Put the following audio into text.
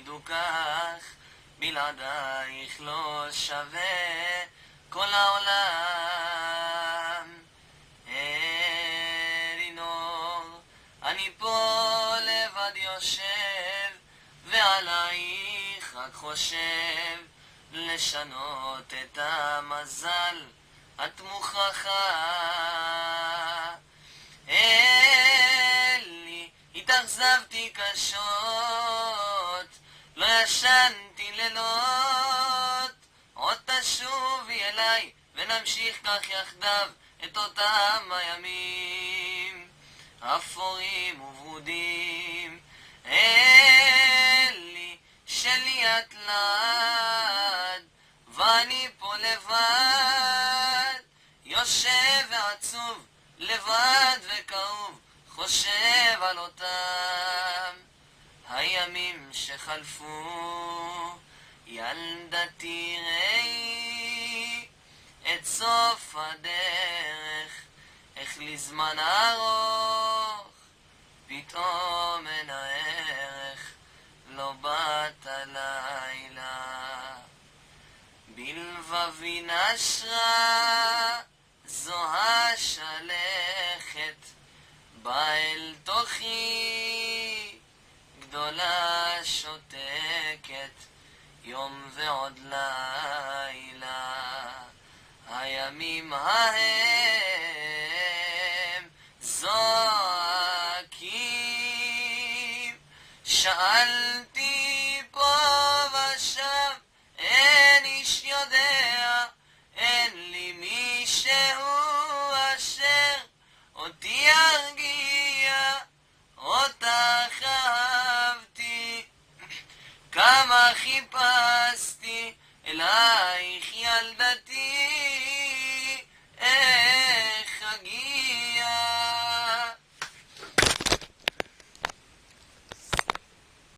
תדעו כך, בלעדייך לא שווה כל העולם. אלינור, אני פה לבד יושב, ועלייך רק חושב, לשנות את המזל, את מוכרחה. אלי, התאכזבתי קשות, לא ישנתי לילות, עוד תשובי אליי, ונמשיך כך יחדיו את אותם הימים אפורים וברודים. אלי, שלי את לעד, ואני פה לבד, יושב ועצוב, לבד וכאוב, חושב על אותם הימים שחלפו. ילדתי ראי את סוף הדרך, איך לי זמן ארוך, פתאום אין הערך, לא באת הלילה. בלבבי נשרה זו השלכת, בא אל תוכי גדולה שותקת, יום ועוד לילה. הימים ההם זועקים, שאלתי פה ושם, אין איש יודע, אין לי מישהו אשר אותי ירגיע. אותך אהבתי, כמה חיפשתי אלייך ילדתי,